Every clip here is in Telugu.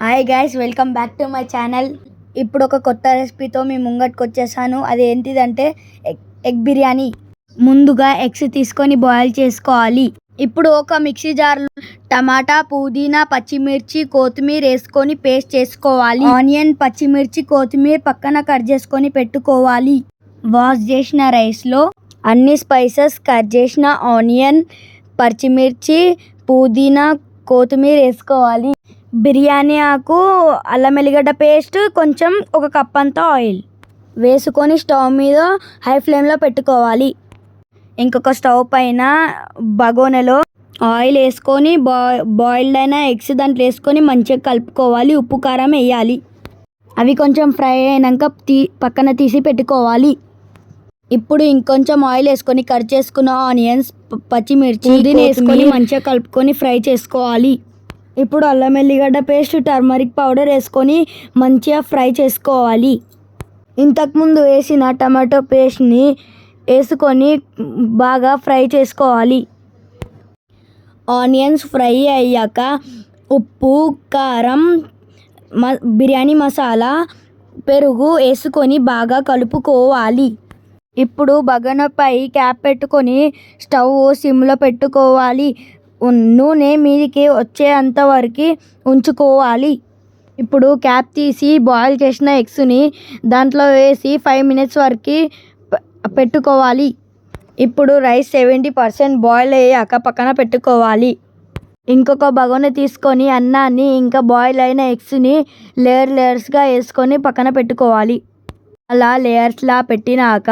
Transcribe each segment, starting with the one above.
Hi guys, welcome back to my channel. ఇప్పుడు ఒక కొత్త రెసిపీతో మీ ముంగట్కి వచ్చేసాను. అది ఏంటిదంటే ఎగ్ బిర్యానీ. ముందుగా ఎగ్స్ తీసుకొని బాయిల్ చేసుకోవాలి. ఇప్పుడు ఒక మిక్సీ జార్లో టమాటా, పుదీనా, పచ్చిమిర్చి, కొత్తిమీర వేసుకొని పేస్ట్ చేసుకోవాలి. ఆనియన్, పచ్చిమిర్చి, కొత్తిమీర పక్కన కట్ చేసుకొని పెట్టుకోవాలి. వాష్ చేసిన రైస్లో అన్ని స్పైసెస్, కట్ చేసిన ఆనియన్, పచ్చిమిర్చి, పుదీనా, కొత్తిమీర వేసుకోవాలి. బిర్యానీ ఆకు, అల్లం వెల్లిగడ్డ పేస్ట్, కొంచెం ఒక కప్ అంతా ఆయిల్ వేసుకొని స్టవ్ మీద హై ఫ్లేమ్లో పెట్టుకోవాలి. ఇంకొక స్టవ్ పైన బగోనెలో ఆయిల్ వేసుకొని బాయిల్డ్ అయిన ఎగ్స్ దాంట్లో వేసుకొని మంచిగా కలుపుకోవాలి. ఉప్పు, కారం వేయాలి. అవి కొంచెం ఫ్రై అయినాక పక్కన తీసి పెట్టుకోవాలి. ఇప్పుడు ఇంకొంచెం ఆయిల్ వేసుకొని కట్ చేసుకున్న ఆనియన్స్, పచ్చిమిర్చి వేసుకొని మంచిగా కలుపుకొని ఫ్రై చేసుకోవాలి. ఇప్పుడు అల్లం వెల్లిగడ్డ పేస్ట్, టర్మరిక్ పౌడర్ వేసుకొని మంచిగా ఫ్రై చేసుకోవాలి. ఇంతకుముందు వేసిన టమాటో పేస్ట్ని వేసుకొని బాగా ఫ్రై చేసుకోవాలి. ఆనియన్స్ ఫ్రై అయ్యాక ఉప్పు, కారం, బిర్యానీ మసాలా, పెరుగు వేసుకొని బాగా కలుపుకోవాలి. ఇప్పుడు బగోనపై క్యాప్ పెట్టుకొని స్టవ్ సిమ్లో పెట్టుకోవాలి. నూనె మీదికి వచ్చేంత వరకు ఉంచుకోవాలి. ఇప్పుడు క్యాప్ తీసి బాయిల్ చేసిన ఎగ్స్ని దాంట్లో వేసి 5 minutes వరకు పెట్టుకోవాలి. ఇప్పుడు రైస్ 70% బాయిల్ అయ్యాక పక్కన పెట్టుకోవాలి. ఇంకొక బగోన తీసుకొని అన్నాన్ని ఇంకా బాయిల్ అయిన ఎగ్స్ని లేయర్స్గా వేసుకొని పక్కన పెట్టుకోవాలి. అలా లేయర్స్లా పెట్టినాక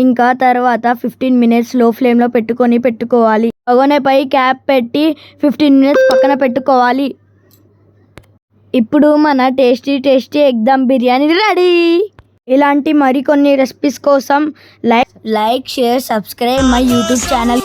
ఇంకా తర్వాత 15 minutes లో ఫ్లేమ్లో పెట్టుకోవాలి. బగోనపై క్యాప్ పెట్టి 15 minutes పక్కన పెట్టుకోవాలి. ఇప్పుడు మన tasty egg dum biryani ready. ఇలాంటి మరికొన్ని రెసిపీస్ కోసం like, share, subscribe my YouTube channel.